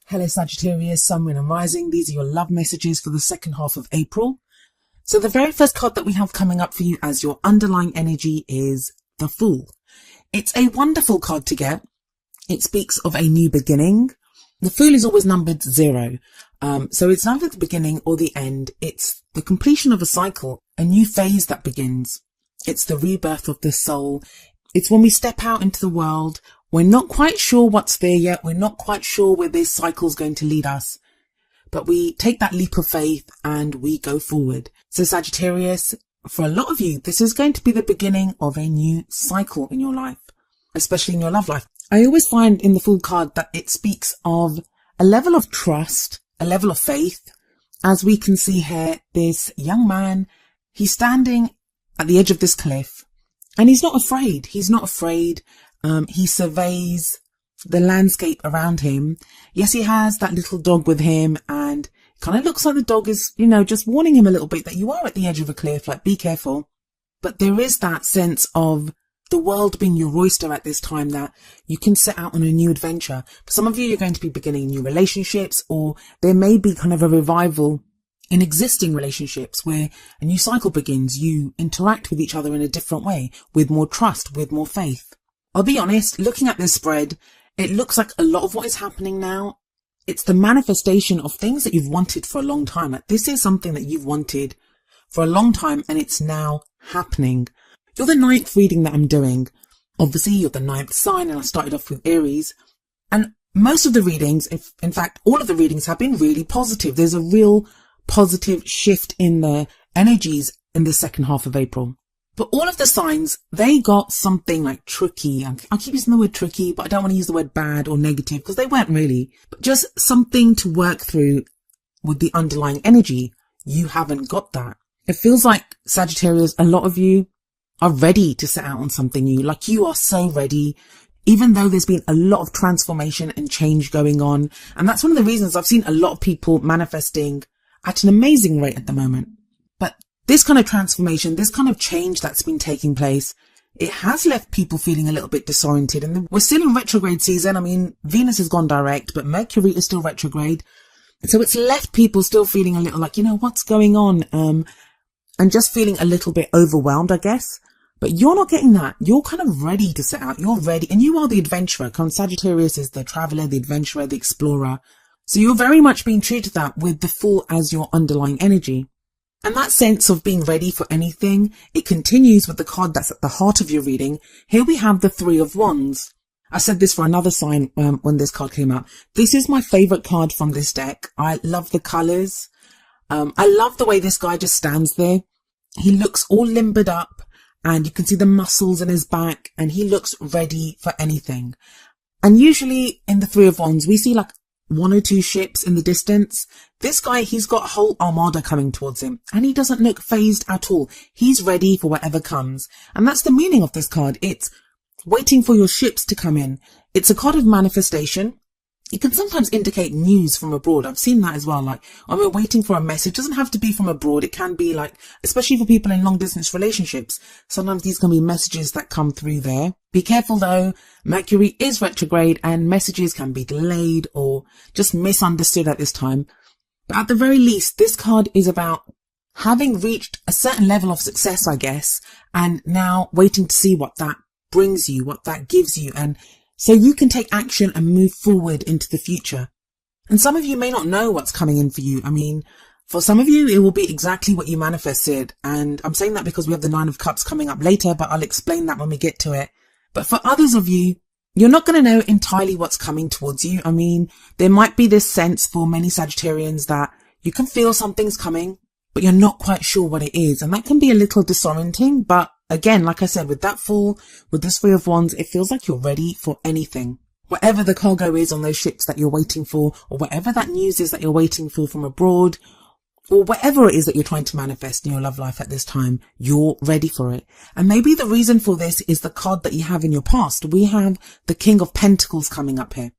Hello Sagittarius, Sun, Moon and Rising. These are your love messages for the second half of April. So the very first card that we have coming up for you as your underlying energy is the Fool. It's a wonderful card to get. It speaks of a new beginning. The Fool is always numbered 0. So it's neither the beginning or the end. It's the completion of a cycle, a new phase that begins. It's the rebirth of the soul. It's when we step out into the world. We're not quite sure what's there yet. We're not quite sure where this cycle's going to lead us. But we take that leap of faith and we go forward. So Sagittarius, for a lot of you, this is going to be the beginning of a new cycle in your life, especially in your love life. I always find in the Fool card that it speaks of a level of trust, a level of faith. As we can see here, this young man, he's standing at the edge of this cliff and he's not afraid. He's not afraid. He surveys the landscape around him. Yes, he has that little dog with him and it kind of looks like the dog is, just warning him a little bit that you are at the edge of a cliff, like be careful. But there is that sense of the world being your oyster at this time that you can set out on a new adventure. For some of you, you're going to be beginning new relationships, or there may be kind of a revival in existing relationships where a new cycle begins. You interact with each other in a different way, with more trust, with more faith. I'll be honest, looking at this spread, it looks like a lot of what is happening now, it's the manifestation of things that you've wanted for a long time. Like this is something that you've wanted for a long time and it's now happening. You're the 9th reading that I'm doing. Obviously, you're the 9th sign and I started off with Aries. And most of the readings, in fact, all of the readings have been really positive. There's a real positive shift in the energies in the second half of April. But all of the signs, they got something like tricky. I keep using the word tricky, but I don't want to use the word bad or negative because they weren't really. But just something to work through with the underlying energy. You haven't got that. It feels like Sagittarius, a lot of you are ready to set out on something new. Like you are so ready, even though there's been a lot of transformation and change going on. And that's one of the reasons I've seen a lot of people manifesting at an amazing rate at the moment. But this kind of transformation, this kind of change that's been taking place, it has left people feeling a little bit disoriented. And we're still in retrograde season. I mean, Venus has gone direct, but Mercury is still retrograde. So it's left people still feeling a little like, what's going on? And just feeling a little bit overwhelmed, I guess. But you're not getting that. You're kind of ready to set out. You're ready. And you are the adventurer. Sagittarius is the traveler, the adventurer, the explorer. So you're very much being true to that with the Fool as your underlying energy. And that sense of being ready for anything, it continues with the card that's at the heart of your reading. Here we have the 3 of Wands. I said this for another sign when this card came out. This is my favorite card from this deck. I love the colors. I love the way this guy just stands there. He looks all limbered up and you can see the muscles in his back and he looks ready for anything. And usually in the 3 of Wands, we see like 1 or 2 ships in the distance. This guy, he's got a whole armada coming towards him and he doesn't look phased at all. He's ready for whatever comes. And that's the meaning of this card. It's waiting for your ships to come in. It's a card of manifestation. It can sometimes indicate news from abroad. I've seen that as well. Like, when we're waiting for a message, it doesn't have to be from abroad. It can be like, especially for people in long distance relationships, sometimes these can be messages that come through there. Be careful though. Mercury is retrograde and messages can be delayed or just misunderstood at this time. But at the very least, this card is about having reached a certain level of success, I guess, and now waiting to see what that brings you, what that gives you. And so you can take action and move forward into the future. And some of you may not know what's coming in for you. I mean, for some of you, it will be exactly what you manifested. And I'm saying that because we have the 9 of Cups coming up later, but I'll explain that when we get to it. But for others of you, you're not going to know entirely what's coming towards you. I mean, there might be this sense for many Sagittarians that you can feel something's coming, but you're not quite sure what it is. And that can be a little disorienting, but again, like I said, with that Fool, with this 3 of Wands, it feels like you're ready for anything. Whatever the cargo is on those ships that you're waiting for, or whatever that news is that you're waiting for from abroad, or whatever it is that you're trying to manifest in your love life at this time, you're ready for it. And maybe the reason for this is the card that you have in your past. We have the King of Pentacles coming up here.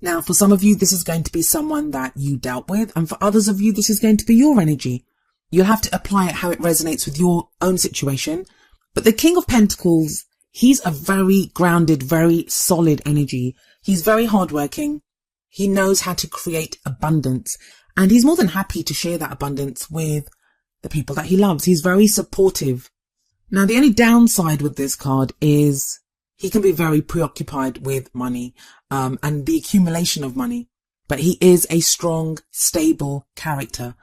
Now, for some of you, this is going to be someone that you dealt with, and for others of you, this is going to be your energy. You'll have to apply it how it resonates with your own situation. But the King of Pentacles, he's a very grounded, very solid energy. He's very hardworking. He knows how to create abundance, and he's more than happy to share that abundance with the people that he loves. He's very supportive. Now, the only downside with this card is he can be very preoccupied with money, and the accumulation of money. But he is a strong, stable character.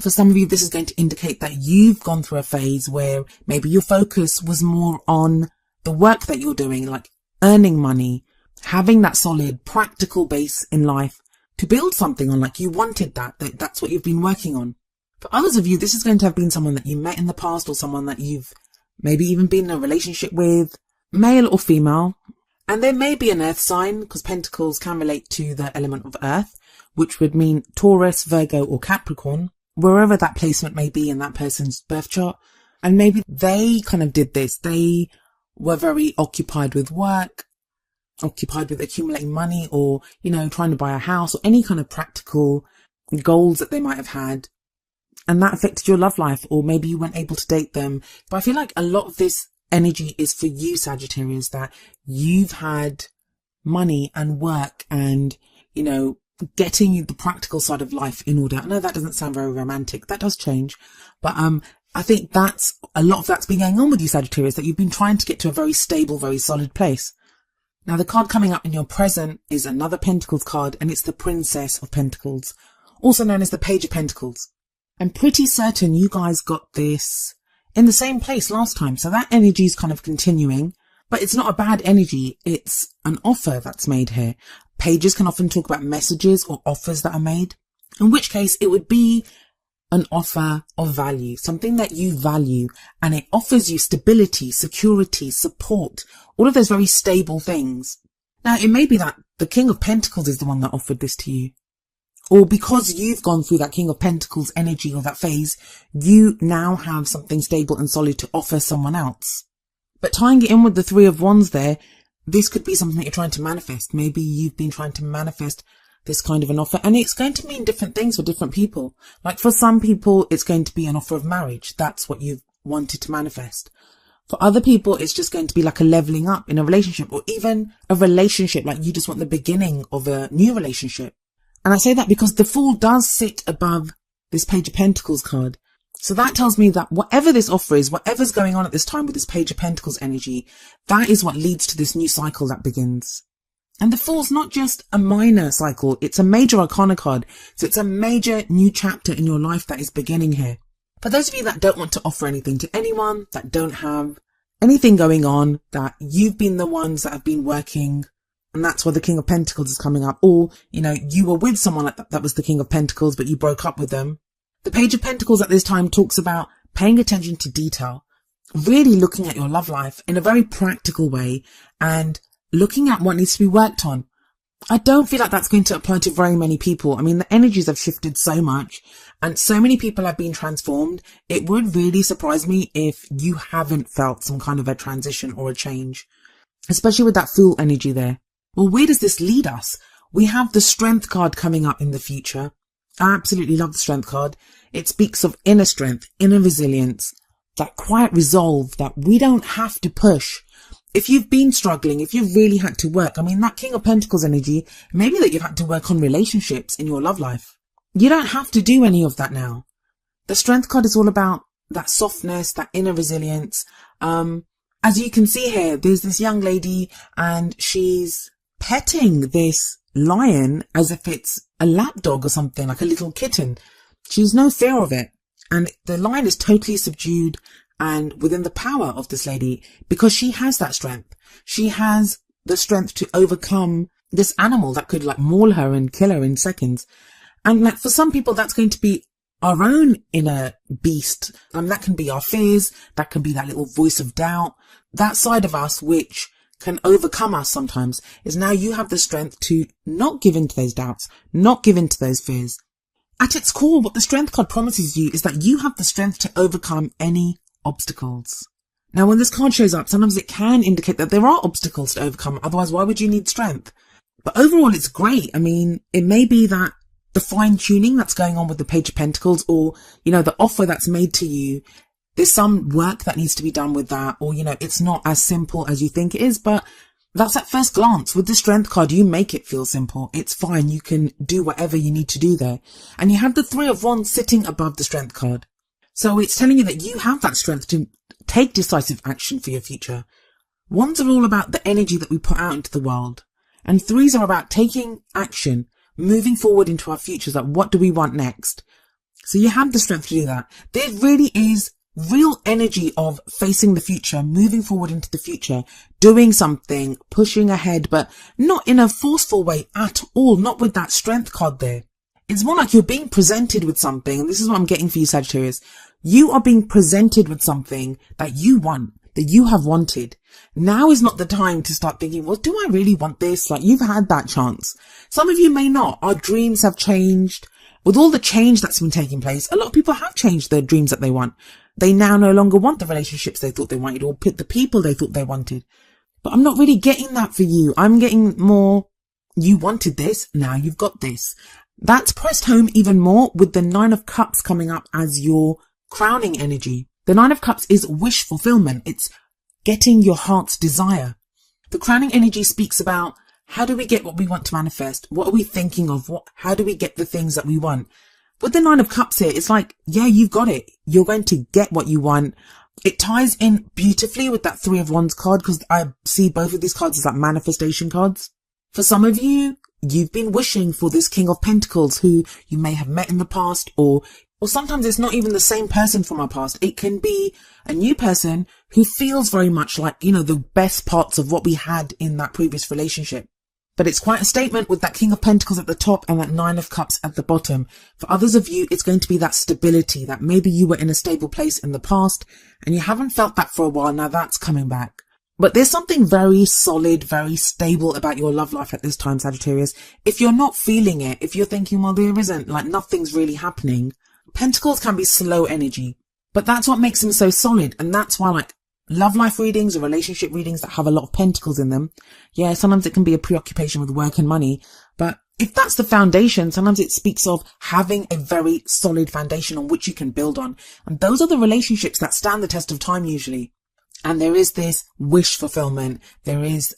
For some of you, this is going to indicate that you've gone through a phase where maybe your focus was more on the work that you're doing, like earning money, having that solid, practical base in life to build something on, like you wanted that's what you've been working on. For others of you, this is going to have been someone that you met in the past, or someone that you've maybe even been in a relationship with, male or female. And there may be an earth sign, because pentacles can relate to the element of earth, which would mean Taurus, Virgo, or Capricorn, wherever that placement may be in that person's birth chart. And maybe they kind of did this. They were very occupied with work, occupied with accumulating money, or, trying to buy a house, or any kind of practical goals that they might have had. And that affected your love life, or maybe you weren't able to date them. But I feel like a lot of this energy is for you, Sagittarius, that you've had money and work and, getting the practical side of life in order. I know that doesn't sound very romantic. That does change. But I think a lot of that's been going on with you, Sagittarius, that you've been trying to get to a very stable, very solid place. Now, the card coming up in your present is another Pentacles card, and it's the Princess of Pentacles, also known as the Page of Pentacles. I'm pretty certain you guys got this in the same place last time. So that energy is kind of continuing, but it's not a bad energy. It's an offer that's made here. Pages can often talk about messages or offers that are made, in which case it would be an offer of value, something that you value, and it offers you stability, security, support, all of those very stable things. Now, it may be that the King of Pentacles is the one that offered this to you. Or because you've gone through that King of Pentacles energy or that phase, you now have something stable and solid to offer someone else. But tying it in with the Three of Wands there, this could be something that you're trying to manifest. Maybe you've been trying to manifest this kind of an offer, and it's going to mean different things for different people. Like for some people, it's going to be an offer of marriage. That's what you've wanted to manifest. For other people, it's just going to be like a leveling up in a relationship, or even a relationship, like you just want the beginning of a new relationship. And I say that because the Fool does sit above this Page of Pentacles card. So that tells me that whatever this offer is, whatever's going on at this time with this Page of Pentacles energy, that is what leads to this new cycle that begins. And the Fool's not just a minor cycle, it's a major arcana card. So it's a major new chapter in your life that is beginning here. For those of you that don't want to offer anything to anyone, that don't have anything going on, that you've been the ones that have been working, and that's why the King of Pentacles is coming up. Or, you were with someone that was the King of Pentacles, but you broke up with them. The Page of Pentacles at this time talks about paying attention to detail, really looking at your love life in a very practical way and looking at what needs to be worked on. I don't feel like that's going to apply to very many people. I mean, the energies have shifted so much and so many people have been transformed. It would really surprise me if you haven't felt some kind of a transition or a change, especially with that Fool energy there. Well, where does this lead us? We have the Strength card coming up in the future. I absolutely love the Strength card. It speaks of inner strength, inner resilience, that quiet resolve that we don't have to push. If you've been struggling, if you've really had to work, I mean, that King of Pentacles energy, maybe that you've had to work on relationships in your love life. You don't have to do any of that now. The Strength card is all about that softness, that inner resilience. As you can see here, there's this young lady and she's petting this lion as if it's a lapdog or something, like a little kitten. She's no fear of it. And the lion is totally subdued and within the power of this lady because she has that strength. She has the strength to overcome this animal that could like maul her and kill her in seconds. And like for some people, that's going to be our own inner beast. That can be our fears. That can be that little voice of doubt. That side of us, which can overcome us sometimes, is now you have the strength to not give in to those doubts, not give in to those fears. At its core, what the Strength card promises you is that you have the strength to overcome any obstacles. Now, when this card shows up, sometimes it can indicate that there are obstacles to overcome. Otherwise, why would you need strength? But overall, it's great. I mean, it may be that the fine tuning that's going on with the Page of Pentacles, or, the offer that's made to you, there's some work that needs to be done with that, or, it's not as simple as you think it is, but That's at first glance. With the Strength card, you make it feel simple. It's fine. You can do whatever you need to do there. And you have the Three of Wands sitting above the Strength card. So it's telling you that you have that strength to take decisive action for your future. Wands are all about the energy that we put out into the world. And threes are about taking action, moving forward into our futures. Like, what do we want next? So you have the strength to do that. There really is real energy of facing the future, moving forward into the future, doing something, pushing ahead, but not in a forceful way at all. Not with that Strength card there. It's more like you're being presented with something. And this is what I'm getting for you, Sagittarius. You are being presented with something that you want, that you have wanted. Now is not the time to start thinking, well, do I really want this? Like, you've had that chance. Some of you may not. Our dreams have changed. With all the change that's been taking place, a lot of people have changed their dreams that they want. They now no longer want the relationships they thought they wanted, or the people they thought they wanted. But I'm not really getting that for you. I'm getting more, you wanted this, now you've got this. That's pressed home even more with the Nine of Cups coming up as your crowning energy. The Nine of Cups is wish fulfillment. It's getting your heart's desire. The crowning energy speaks about, how do we get what we want to manifest? What are we thinking of? How do we get the things that we want? With the Nine of Cups here, it's like, yeah, you've got it. You're going to get what you want. It ties in beautifully with that Three of Wands card, because I see both of these cards as like manifestation cards. For some of you, you've been wishing for this King of Pentacles who you may have met in the past, or sometimes it's not even the same person from our past. It can be a new person who feels very much like, the best parts of what we had in that previous relationship. But it's quite a statement with that King of Pentacles at the top and that Nine of Cups at the bottom. For others of you, it's going to be that stability, that maybe you were in a stable place in the past and you haven't felt that for a while. Now that's coming back. But there's something very solid, very stable about your love life at this time, Sagittarius. If you're not feeling it, if you're thinking, well, there isn't, like, nothing's really happening, Pentacles can be slow energy. But that's what makes them so solid. And that's why, like, love life readings or relationship readings that have a lot of pentacles in them, yeah, sometimes it can be a preoccupation with work and money. But if that's the foundation, sometimes it speaks of having a very solid foundation on which you can build on. And those are the relationships that stand the test of time usually. And there is this wish fulfillment. There is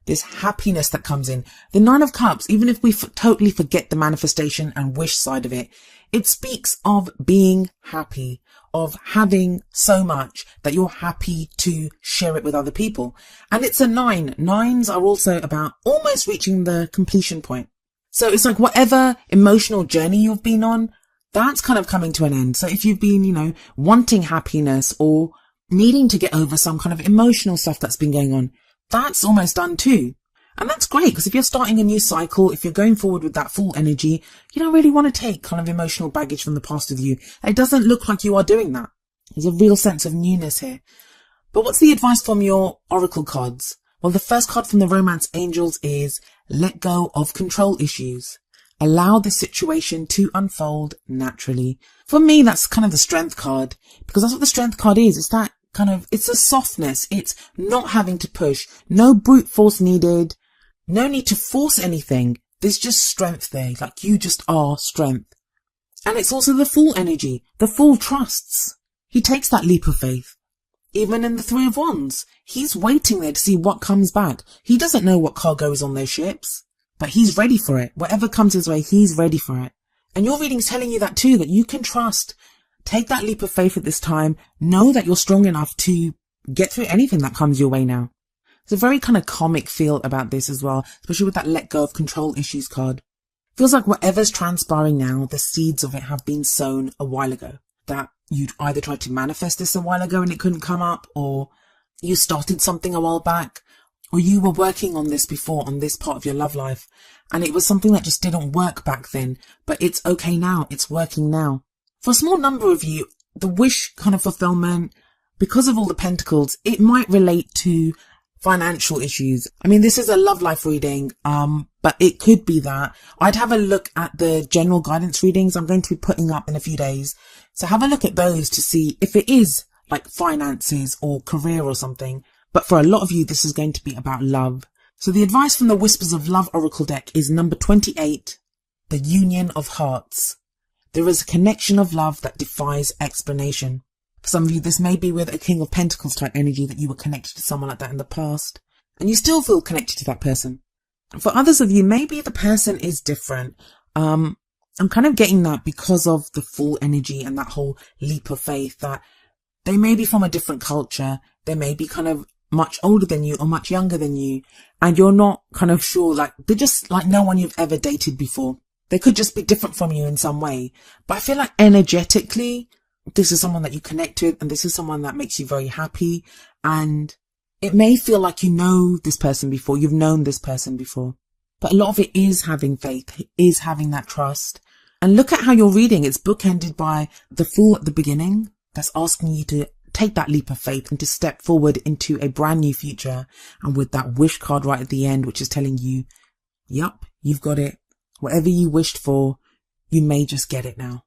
this happiness that comes in. The Nine of Cups, even if we totally forget the manifestation and wish side of it, it speaks of being happy, of having so much that you're happy to share it with other people. And it's a 9. 9s are also about almost reaching the completion point. So it's like whatever emotional journey you've been on, that's kind of coming to an end. So if you've been, wanting happiness or needing to get over some kind of emotional stuff that's been going on, that's almost done too. And that's great, because if you're starting a new cycle, if you're going forward with that full energy, you don't really want to take kind of emotional baggage from the past with you. It doesn't look like you are doing that. There's a real sense of newness here. But what's the advice from your oracle cards? Well, the first card from the Romance Angels is let go of control issues. Allow the situation to unfold naturally. For me, that's kind of the Strength card, because that's what the Strength card is. It's that kind of, it's a softness. It's not having to push. No brute force needed. No need to force anything. There's just strength there. Like, you just are strength. And it's also the Fool energy. The Fool trusts. He takes that leap of faith. Even in the Three of Wands, he's waiting there to see what comes back. He doesn't know what cargo is on those ships, but he's ready for it. Whatever comes his way, he's ready for it. And your reading's telling you that too, that you can trust. Take that leap of faith at this time. Know that you're strong enough to get through anything that comes your way now. There's a very kind of comic feel about this as well, especially with that let go of control issues card. Feels like whatever's transpiring now, the seeds of it have been sown a while ago. That you'd either tried to manifest this a while ago and it couldn't come up, or you started something a while back, or you were working on this before on this part of your love life, and it was something that just didn't work back then, but it's okay now. It's working now. For a small number of you, the wish kind of fulfillment, because of all the pentacles, it might relate to financial issues. I mean, this is a love life reading, but it could be that. I'd have a look at the general guidance readings I'm going to be putting up in a few days. So have a look at those to see if it is like finances or career or something. But for a lot of you, this is going to be about love. So the advice from the Whispers of Love Oracle deck is number 28, the union of hearts. There is a connection of love that defies explanation. For some of you, this may be with a King of Pentacles type energy, that you were connected to someone like that in the past. and you still feel connected to that person. For others of you, maybe the person is different. I'm kind of getting that because of the Fool energy and that whole leap of faith, that they may be from a different culture. They may be kind of much older than you or much younger than you, and you're not kind of sure, like they're just like no one you've ever dated before. They could just be different from you in some way. But I feel like energetically, this is someone that you connect with, and this is someone that makes you very happy. And it may feel like you know this person before, you've known this person before. But a lot of it is having faith, is having that trust. And look at how you're reading. It's bookended by the Fool at the beginning. That's asking you to take that leap of faith and to step forward into a brand new future. And with that wish card right at the end, which is telling you, yup, you've got it. Whatever you wished for, you may just get it now.